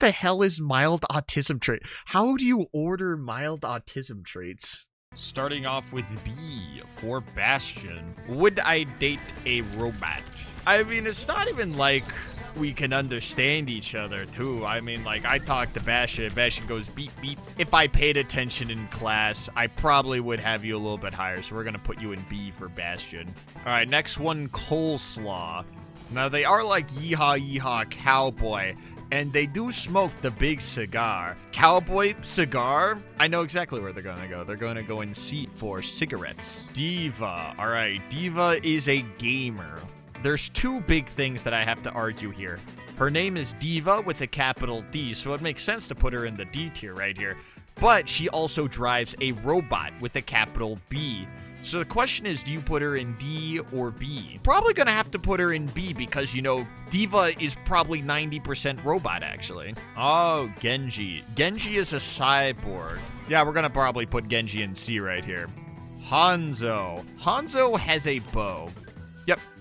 the hell is mild autism trait? How do you order mild autism traits? Starting off with B for Bastion. Would I date a robot? I mean, it's not even like we can understand each other, too. I mean, like, I talk to Bastion, Bastion goes beep, beep. If I paid attention in class, I probably would have you a little bit higher, so we're gonna put you in B for Bastion. All right, next one, Coleslaw. Now, they are like yeehaw, yeehaw, cowboy, and they do smoke the big cigar. Cowboy cigar? I know exactly where they're gonna go. They're gonna go in C for cigarettes. Diva. All right, Diva is a gamer. There's two big things that I have to argue here. Her name is Diva with a capital D, so it makes sense to put her in the D tier right here. But she also drives a robot with a capital B. So the question is, do you put her in D or B? Probably gonna have to put her in B because, you know, Diva is probably 90% robot, actually. Oh, Genji. Genji is a cyborg. Yeah, we're gonna probably put Genji in C right here. Hanzo. Hanzo has a bow.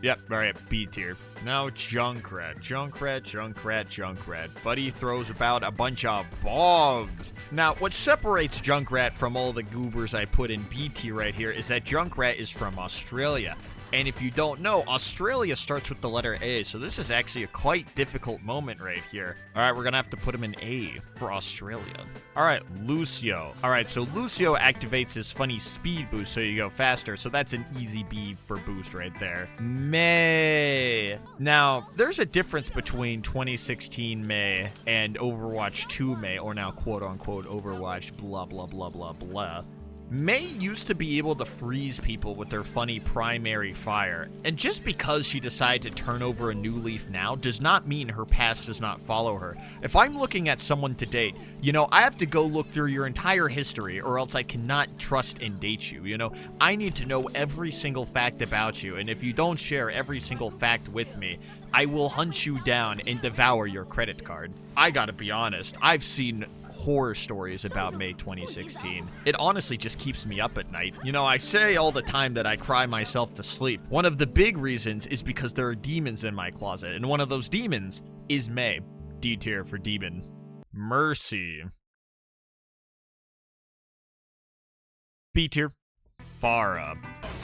Yep, alright, B tier. Now Junkrat. Junkrat. Buddy throws about a bunch of bombs. Now, what separates Junkrat from all the goobers I put in B tier right here is that Junkrat is from Australia. And if you don't know, Australia starts with the letter A, so this is actually a quite difficult moment right here. All right, we're gonna have to put him in A for Australia. All right, Lucio. All right, so Lucio activates his funny speed boost so you go faster, so that's an easy B for boost right there. Mei. Now, there's a difference between 2016 Mei and Overwatch 2 Mei, or now quote-unquote Overwatch blah, blah, blah, blah, blah. Mei used to be able to freeze people with her funny primary fire, and just because she decided to turn over a new leaf now does not mean her past does not follow her. If I'm looking at someone to date, you know, I have to go look through your entire history or else I cannot trust and date you, you know? I need to know every single fact about you, and if you don't share every single fact with me, I will hunt you down and devour your credit card. I gotta be honest, I've seen horror stories about May 2016. It honestly just keeps me up at night. You know, I say all the time that I cry myself to sleep. One of the big reasons is because there are demons in my closet, and one of those demons is May. D tier for demon. Mercy. B tier. Farah.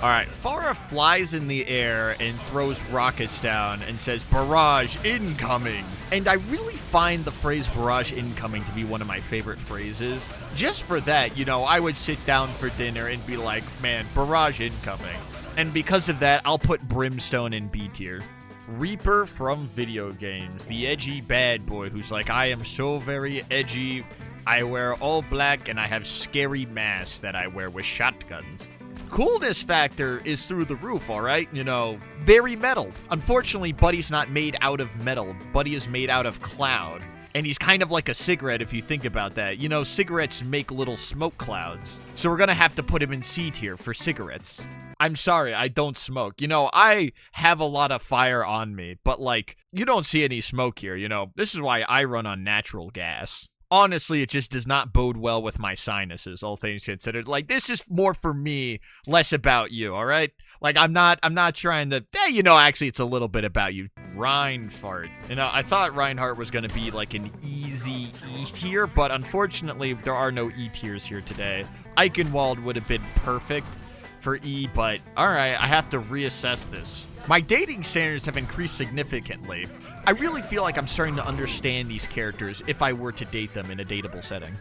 Alright, Farah flies in the air and throws rockets down and says, "Barrage incoming!" And I really find the phrase "barrage incoming" to be one of my favorite phrases. Just for that, you know, I would sit down for dinner and be like, man, barrage incoming. And because of that, I'll put Brimstone in B tier. Reaper from video games, the edgy bad boy who's like, I am so very edgy, I wear all black and I have scary masks that I wear with shotguns. Coolness factor is through the roof, alright? You know, very metal. Unfortunately, Buddy's not made out of metal. Buddy is made out of cloud. And he's kind of like a cigarette if you think about that. You know, cigarettes make little smoke clouds. So we're gonna have to put him in C tier for cigarettes. I'm sorry, I don't smoke. You know, I have a lot of fire on me, but like, you don't see any smoke here, you know? This is why I run on natural gas. Honestly, it just does not bode well with my sinuses, all things considered. Like, this is more for me, less about you, all right? Like, I'm not trying to, you know, actually, it's a little bit about you. Reinhardt. You know, I thought Reinhardt was going to be, like, an easy E tier, but unfortunately, there are no E tiers here today. Eichenwald would have been perfect for E, but, all right, I have to reassess this. My dating standards have increased significantly. I really feel like I'm starting to understand these characters if I were to date them in a dateable setting.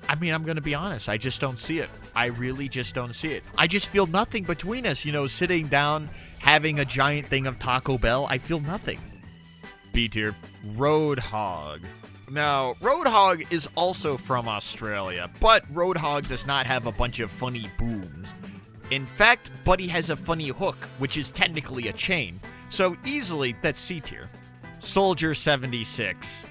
I mean, I'm gonna be honest, I just don't see it. I really just don't see it. I just feel nothing between us, you know, sitting down, having a giant thing of Taco Bell, I feel nothing. B tier. Roadhog. Now, Roadhog is also from Australia, but Roadhog does not have a bunch of funny booms. In fact, Buddy has a funny hook, which is technically a chain. So easily, that's C tier. Soldier 76.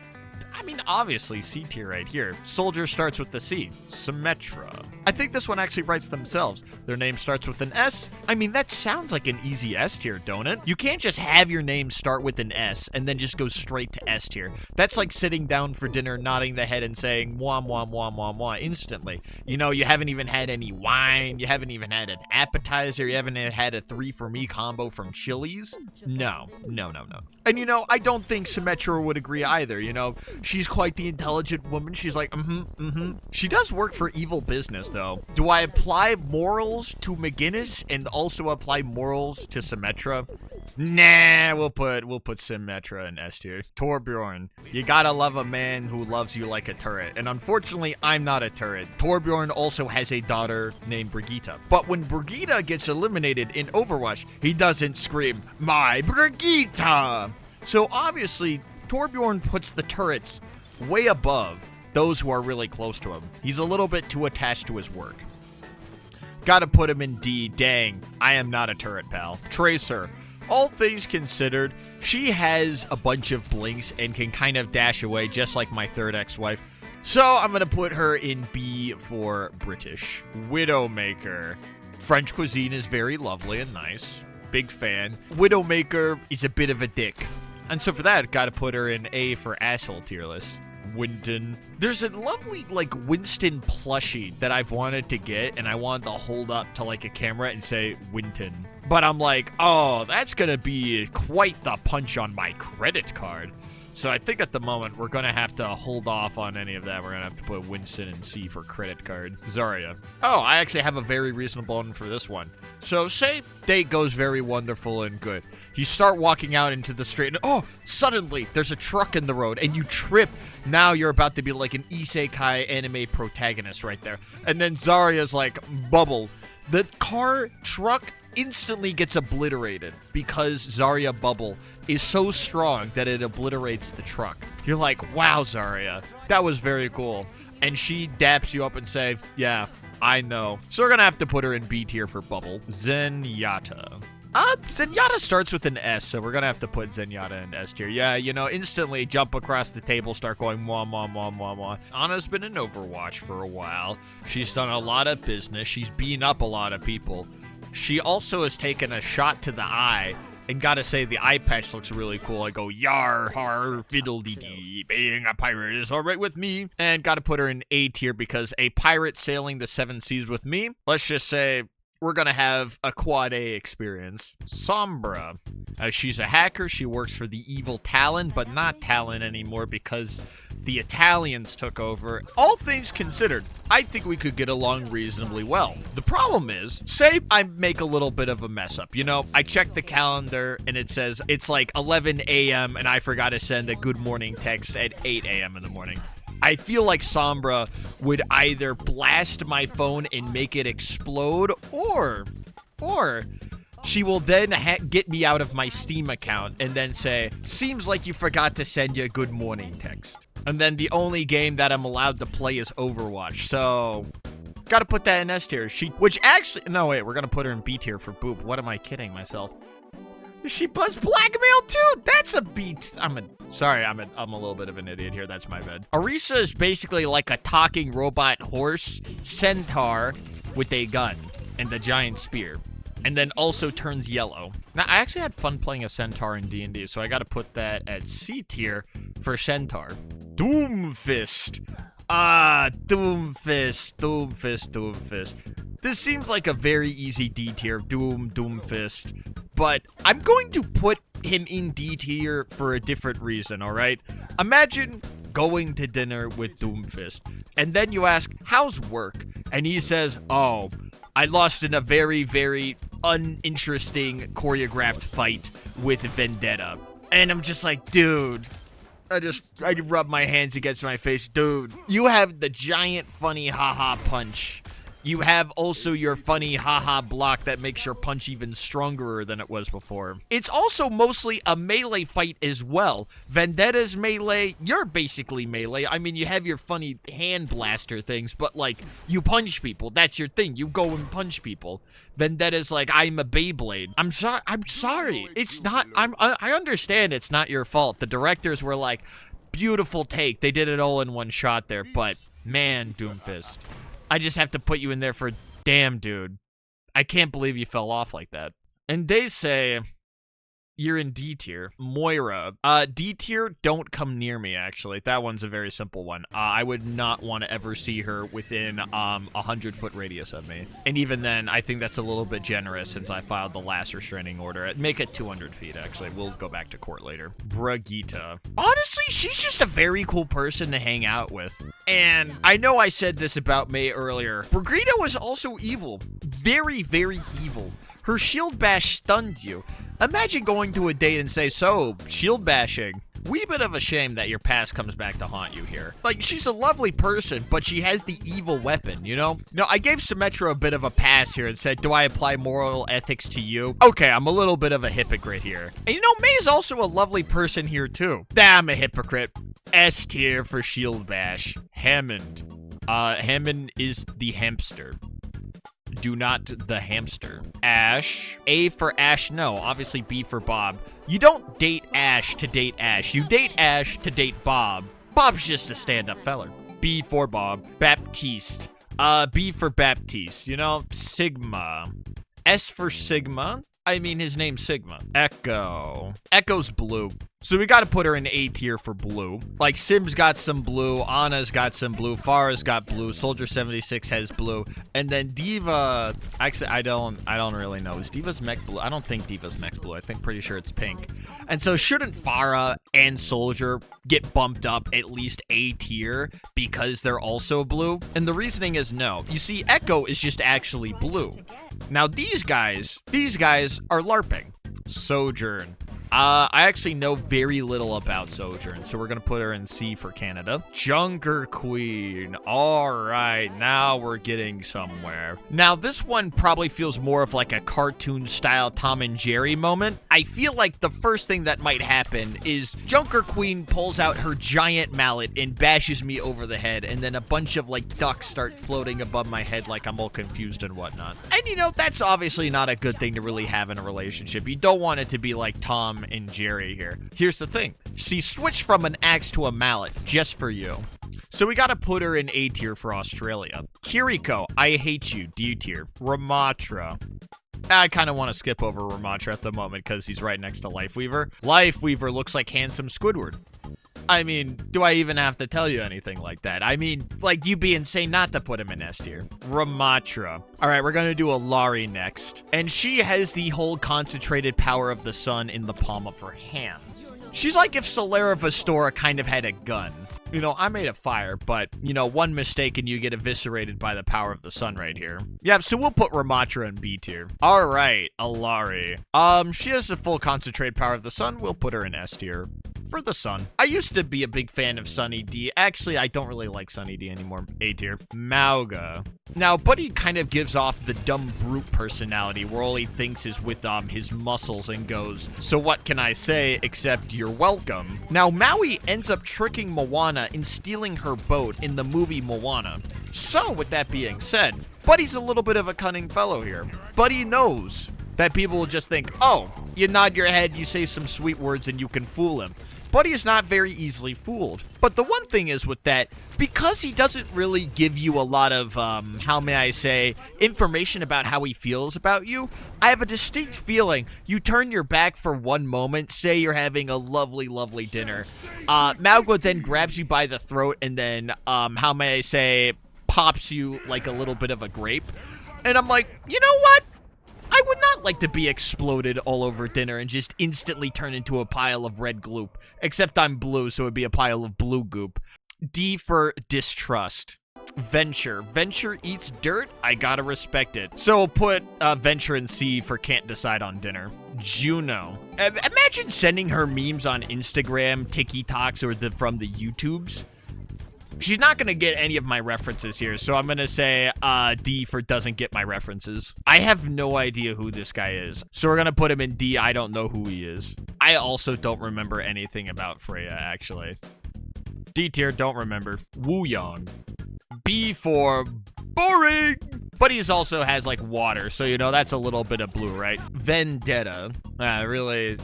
I mean, obviously C tier right here. Soldier starts with the C. Symmetra. I think this one actually writes themselves. Their name starts with an S. I mean, that sounds like an easy S tier, don't it? You can't just have your name start with an S and then just go straight to S tier. That's like sitting down for dinner, nodding the head and saying, wah, wah, wah, wah, wah, instantly. You know, you haven't even had any wine. You haven't even had an appetizer. You haven't had a 3 for me combo from Chili's. No. And, you know, I don't think Symmetra would agree either, you know. She's quite the intelligent woman. She's like, She does work for evil business, though. Do I apply morals to McGinnis and also apply morals to Symmetra? Nah, we'll put Symmetra in S tier. Torbjorn, you gotta love a man who loves you like a turret. And unfortunately, I'm not a turret. Torbjorn also has a daughter named Brigitte. But when Brigitte gets eliminated in Overwatch, he doesn't scream, "My Brigitte!" So obviously, Torbjorn puts the turrets way above those who are really close to him. He's a little bit too attached to his work. Gotta put him in D. Dang, I am not a turret, pal. Tracer. All things considered, she has a bunch of blinks and can kind of dash away just like my third ex-wife. So I'm gonna put her in B for British. Widowmaker. French cuisine is very lovely and nice. Big fan. Widowmaker is a bit of a dick. And so for that, gotta put her in A for asshole tier list. Winston. There's a lovely, like, Winston plushie that I've wanted to get, and I wanted to hold up to, like, a camera and say, Winton. But I'm like, oh, that's gonna be quite the punch on my credit card. So I think at the moment, we're gonna have to hold off on any of that. We're gonna have to put Winston in C for credit card. Zarya. Oh, I actually have a very reasonable one for this one. So say date goes very wonderful and good. You start walking out into the street and oh, suddenly there's a truck in the road and you trip. Now you're about to be like an isekai anime protagonist right there. And then Zarya's like, bubble. The truck instantly gets obliterated because Zarya Bubble is so strong that it obliterates the truck. You're like, wow, Zarya, that was very cool. And she daps you up and say, yeah, I know. So we're gonna have to put her in B tier for Bubble. Zenyatta. Zenyatta starts with an S, so we're gonna have to put Zenyatta in S tier. Yeah, you know, instantly jump across the table, start going mwah, mwah, mwah, mwah, mwah. Ana's been in Overwatch for a while. She's done a lot of business. She's beaten up a lot of people. She also has taken a shot to the eye, and gotta say, the eye patch looks really cool. I go, yar, har, fiddle dee dee, being a pirate is alright with me. And gotta put her in A tier because a pirate sailing the 7 seas with me, let's just say, we're gonna have a quad A experience. Sombra. She's a hacker. She works for the evil Talon, but not Talon anymore because the Italians took over. All things considered, I think we could get along reasonably well. The problem is, say I make a little bit of a mess up. You know, I check the calendar and it says it's like 11 a.m. and I forgot to send a good morning text at 8 a.m. in the morning. I feel like Sombra would either blast my phone and make it explode, or she will then get me out of my Steam account and then say, seems like you forgot to send you a good morning text. And then the only game that I'm allowed to play is Overwatch, so gotta put that in S tier. Which actually, no wait, we're gonna put her in B tier for Boop. What am I kidding myself? She buzzed blackmail too. That's a beat. I'm a little bit of an idiot here. That's my bad. Arisa is basically like a talking robot horse centaur with a gun and a giant spear, and then also turns yellow. Now, I actually had fun playing a centaur in D&D, so I got to put that at C tier for centaur. Doomfist. Doomfist. This seems like a very easy D tier, Doomfist, but I'm going to put him in D tier for a different reason, alright? Imagine going to dinner with Doomfist, and then you ask, how's work? And he says, oh, I lost in a very, very uninteresting choreographed fight with Vendetta. And I'm just like, dude, I rub my hands against my face. Dude, you have the giant funny haha punch. You have also your funny haha block that makes your punch even stronger than it was before. It's also mostly a melee fight as well. Vendetta's melee, you're basically melee. I mean, you have your funny hand blaster things, but like, you punch people. That's your thing. You go and punch people. Vendetta's like, I'm a Beyblade. I'm sorry. It's not, I understand it's not your fault. The directors were like, beautiful take. They did it all in one shot there, but man, Doomfist. I just have to put you in there for, damn, dude. I can't believe you fell off like that. And they say, You're in D tier. Moira. D tier, don't come near me, actually. That one's a very simple one. I would not want to ever see her within 100-foot radius of me. And even then, I think that's a little bit generous since I filed the last restraining order. Make it 200 feet, actually. We'll go back to court later. Brigitte. Honestly, she's just a very cool person to hang out with. And I know I said this about May earlier. Brigitte was also evil. Very, very evil. Her shield bash stunned you. Imagine going to a date and say, so, shield bashing. Wee bit of a shame that your past comes back to haunt you here. Like, she's a lovely person, but she has the evil weapon, you know? No, I gave Symmetra a bit of a pass here and said, do I apply moral ethics to you? Okay, I'm a little bit of a hypocrite here. And you know, May is also a lovely person here too. I'm a hypocrite. S tier for shield bash. Hammond. Hammond is the hamster. Do not the hamster. Ash. A for Ash, no. Obviously B for Bob. You don't date Ash to date Ash. You date Ash to date Bob. Bob's just a stand-up feller. B for Bob. Baptiste. B for Baptiste. You know, Sigma. S for Sigma. I mean, his name's Sigma. Echo. Echo's blue. So we gotta put her in A tier for blue. Like, Sim's got some blue, Anna's got some blue, Farah's got blue, Soldier 76 has blue, and then Diva, actually, I don't really know. Is Diva's mech blue? I don't think Diva's mech's blue. I think pretty sure it's pink. And so shouldn't Farah and Soldier get bumped up at least A tier because they're also blue? And the reasoning is no. You see, Echo is just actually blue. Now these guys are LARPing. Sojourn. I actually know very little about Sojourn, so we're gonna put her in C for Canada. Junker Queen. All right, now we're getting somewhere. Now, this one probably feels more of like a cartoon-style Tom and Jerry moment. I feel like the first thing that might happen is Junker Queen pulls out her giant mallet and bashes me over the head, and then a bunch of, like, ducks start floating above my head like I'm all confused and whatnot. And, you know, that's obviously not a good thing to really have in a relationship. You don't want it to be like Tom and Jerry here. Here's the thing. She switched from an axe to a mallet just for you. So we gotta put her in A tier for Australia. Kiriko, I hate you, D tier. Ramatra. I kind of want to skip over Ramatra at the moment because he's right next to Lifeweaver. Lifeweaver looks like handsome Squidward. I mean, do I even have to tell you anything like that? I mean, like, you'd be insane not to put him in S tier. Ramatra. All right, we're going to do a Lari next. And she has the whole concentrated power of the sun in the palm of her hands. She's like if Solera Vestora kind of had a gun. You know, I made a fire, but, you know, one mistake and you get eviscerated by the power of the sun right here. Yeah, so we'll put Ramatra in B tier. All right, Alari. She has the full concentrated power of the sun. We'll put her in S tier for the sun. I used to be a big fan of Sunny D. Actually, I don't really like Sunny D anymore. A tier. Mauga. Now, Buddy kind of gives off the dumb brute personality where all he thinks is with his muscles and goes, so what can I say except you're welcome. Now, Maui ends up tricking Moana in stealing her boat in the movie Moana. So, with that being said, Buddy's a little bit of a cunning fellow here. Buddy knows that people will just think, oh, you nod your head, you say some sweet words, and you can fool him. Buddy is not very easily fooled. But the one thing is with that, because he doesn't really give you a lot of, how may I say, information about how he feels about you, I have a distinct feeling you turn your back for one moment, say you're having a lovely, lovely dinner. Mauga then grabs you by the throat and then, how may I say, pops you like a little bit of a grape. And I'm like, you know what? I would not like to be exploded all over dinner and just instantly turn into a pile of red gloop. Except I'm blue, so it'd be a pile of blue goop. D for distrust. Venture. Venture eats dirt? I gotta respect it. So we'll put Venture in C for can't decide on dinner. Juno. Imagine sending her memes on Instagram, TikToks, or from the YouTubes. She's not going to get any of my references here, so I'm going to say D for doesn't get my references. I have no idea who this guy is, so we're going to put him in D. I don't know who he is. I also don't remember anything about Freya, actually. D tier, don't remember. Wooyoung. B for boring. But he also has, like, water, so, you know, that's a little bit of blue, right? Vendetta. Really,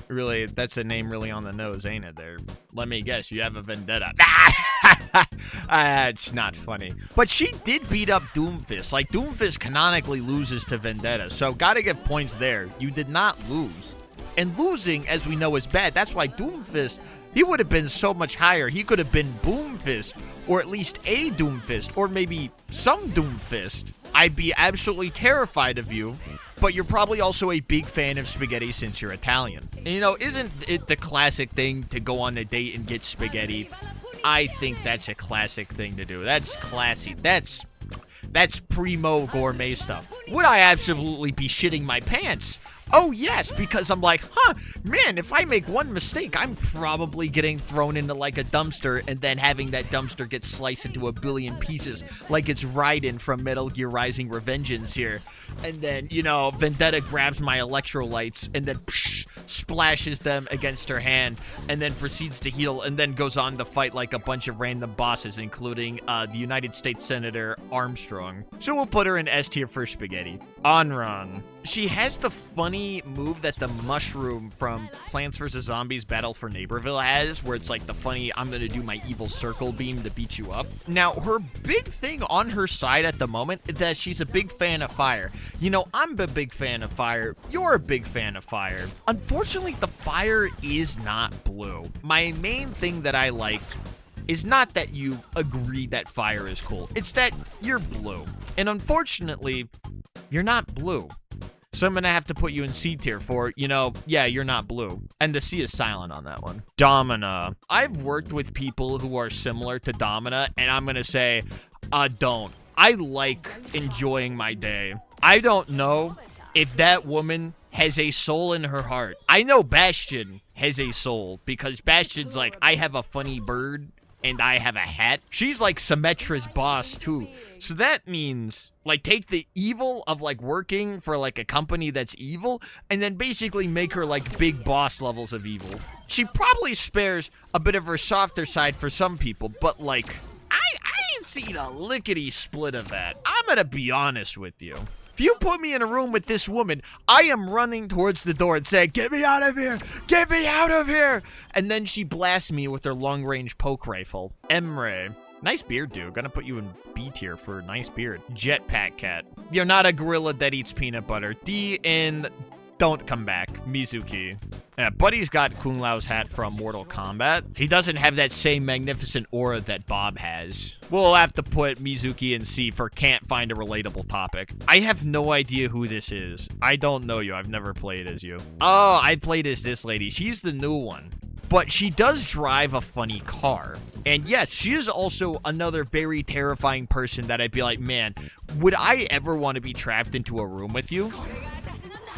that's a name really on the nose, ain't it there? Let me guess, you have a vendetta. It's not funny. But she did beat up Doomfist. Like, Doomfist canonically loses to Vendetta, so gotta give points there. You did not lose. And losing, as we know, is bad. That's why Doomfist, he would have been so much higher. He could have been Boomfist, or at least a Doomfist, or maybe some Doomfist. I'd be absolutely terrified of you, but you're probably also a big fan of spaghetti since you're Italian. And, you know, isn't it the classic thing to go on a date and get spaghetti? I think that's a classic thing to do. That's classy. That's primo gourmet stuff. Would I absolutely be shitting my pants? Oh, yes, because I'm like, man, if I make one mistake, I'm probably getting thrown into, like, a dumpster and then having that dumpster get sliced into a billion pieces like it's Raiden from Metal Gear Rising Revengeance here. And then, you know, Vendetta grabs my electrolytes and then splashes them against her hand and then proceeds to heal and then goes on to fight, like, a bunch of random bosses, including the United States Senator Armstrong. So we'll put her in S tier for spaghetti. Onran. She has the funny move that the mushroom from Plants vs. Zombies Battle for Neighborville has, where it's like the funny, I'm gonna do my evil circle beam to beat you up. Now, her big thing on her side at the moment is that she's a big fan of fire. You know, I'm a big fan of fire. You're a big fan of fire. Unfortunately, the fire is not blue. My main thing that I like is not that you agree that fire is cool. It's that you're blue. And unfortunately, you're not blue. So I'm going to have to put you in C tier for, you know, yeah, you're not blue. And the C is silent on that one. Domina. I've worked with people who are similar to Domina, and I'm going to say, don't. I like enjoying my day. I don't know if that woman has a soul in her heart. I know Bastion has a soul, because Bastion's like, I have a funny bird, and I have a hat. She's like Symmetra's boss too. So that means, like, take the evil of, like, working for, like, a company that's evil, and then basically make her, like, big boss levels of evil. She probably spares a bit of her softer side for some people, but, like, I ain't seen a lickety split of that. I'm gonna be honest with you. If you put me in a room with this woman, I am running towards the door and saying, get me out of here! Get me out of here! And then she blasts me with her long-range poke rifle. Emre. Nice beard, dude. Gonna put you in B tier for nice beard. Jetpack Cat. You're not a gorilla that eats peanut butter. D in don't come back. Mizuki. Yeah, Buddy's got Kung Lao's hat from Mortal Kombat. He doesn't have that same magnificent aura that Bob has. We'll have to put Mizuki in C for can't find a relatable topic. I have no idea who this is. I don't know you. I've never played as you. Oh, I played as this lady. She's the new one. But she does drive a funny car. And yes, she is also another very terrifying person that I'd be like, man, would I ever want to be trapped into a room with you?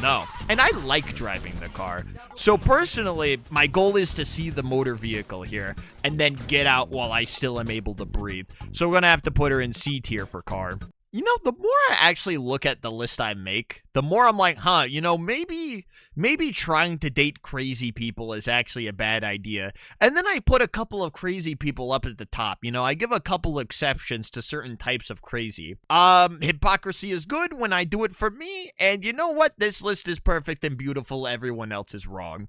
No. And I like driving the car. So personally, my goal is to see the motor vehicle here and then get out while I still am able to breathe. So we're going to have to put her in C tier for car. You know, the more I actually look at the list I make, the more I'm like, you know, maybe trying to date crazy people is actually a bad idea. And then I put a couple of crazy people up at the top. You know, I give a couple exceptions to certain types of crazy. Hypocrisy is good when I do it for me. And you know what? This list is perfect and beautiful. Everyone else is wrong.